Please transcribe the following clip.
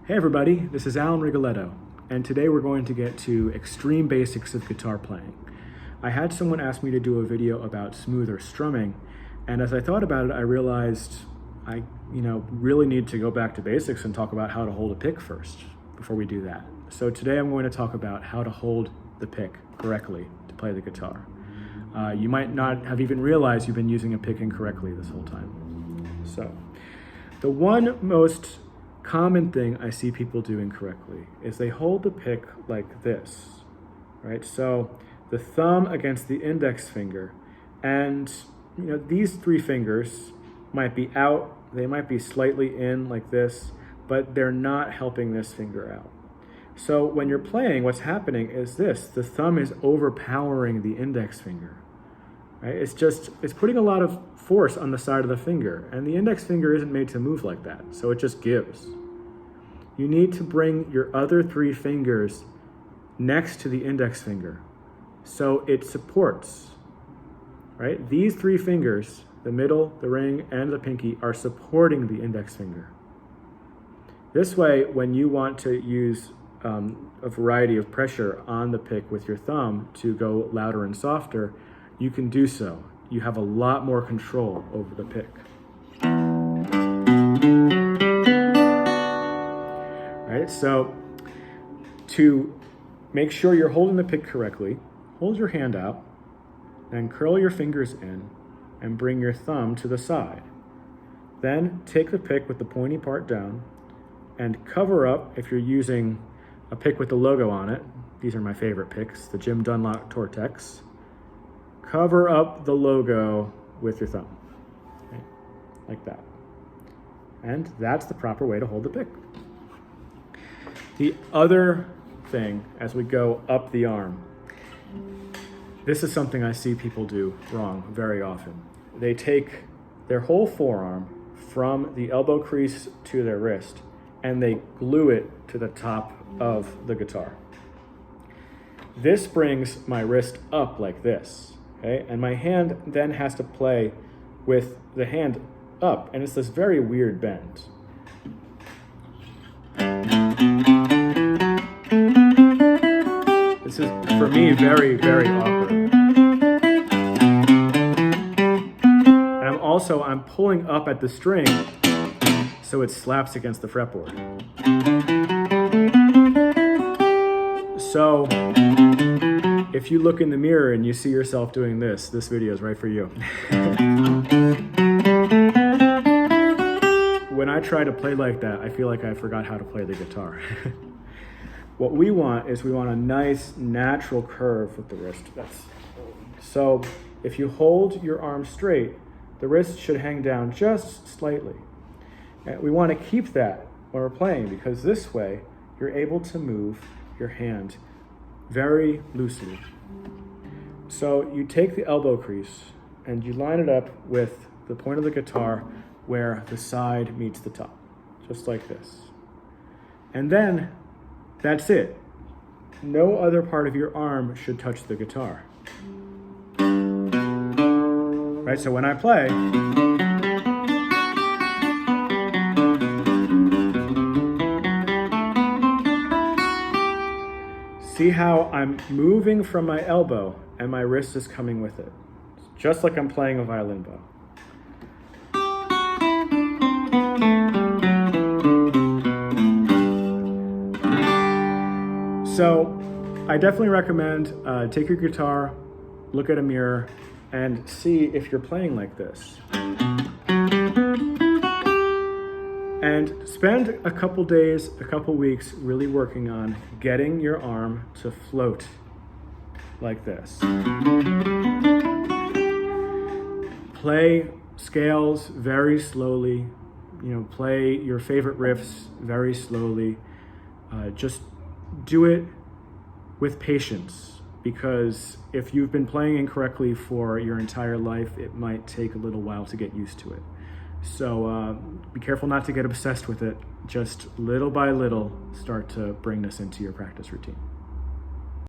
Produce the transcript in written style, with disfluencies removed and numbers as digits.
Hey everybody, this is Rigoletto, and today we're going to get to extreme basics of guitar playing. I had someone ask me to do a video about smoother strumming, and as I thought about it, I realized I really need to go back to basics and talk about how to hold a pick first before we do that. So today I'm going to talk about how to hold the pick correctly to play the guitar. You might not have even realized you've been using a pick incorrectly this whole time. So, the one most common thing I see people do incorrectly is they hold the pick like this, right? So the thumb against the index finger, and these three fingers might be out, they might be slightly in like this, but they're not helping this finger out. So when you're playing, what's happening is this: the thumb is overpowering the index finger, right? It's putting a lot of force on the side of the finger, and the index finger isn't made to move like that, so it just gives. You need to bring your other three fingers next to the index finger so it supports, right? These three fingers, the middle, the ring, and the pinky, are supporting the index finger. This way, when you want to use a variety of pressure on the pick with your thumb to go louder and softer, you can do so. You have a lot more control over the pick. Right, so to make sure you're holding the pick correctly, hold your hand out, then curl your fingers in and bring your thumb to the side. Then take the pick with the pointy part down and cover up, if you're using a pick with the logo on it, these are my favorite picks, the Jim Dunlop Tortex, cover up the logo with your thumb, okay? Like that. And that's the proper way to hold the pick. The other thing, as we go up the arm, this is something I see people do wrong very often. They take their whole forearm from the elbow crease to their wrist and they glue it to the top of the guitar. This brings my wrist up like this, okay? And my hand then has to play with the hand up, and it's this very weird bend. This is, for me, very, very awkward. And I'm pulling up at the string so it slaps against the fretboard. So if you look in the mirror and you see yourself doing this video is right for you. When I try to play like that, I feel like I forgot how to play the guitar. What we want is a nice natural curve with the wrist. So if you hold your arm straight, the wrist should hang down just slightly. And we want to keep that when we're playing, because this way you're able to move your hand very loosely. So you take the elbow crease and you line it up with the point of the guitar where the side meets the top, just like this. And then that's it. No other part of your arm should touch the guitar. Right, so when I play, see how I'm moving from my elbow and my wrist is coming with it. It's just like I'm playing a violin bow. So I definitely recommend take your guitar, look at a mirror, and see if you're playing like this. And spend a couple days, a couple weeks really working on getting your arm to float like this. Play scales very slowly, play your favorite riffs very slowly. Just do it with patience, because if you've been playing incorrectly for your entire life, it might take a little while to get used to it. So be careful not to get obsessed with it. Just little by little, start to bring this into your practice routine.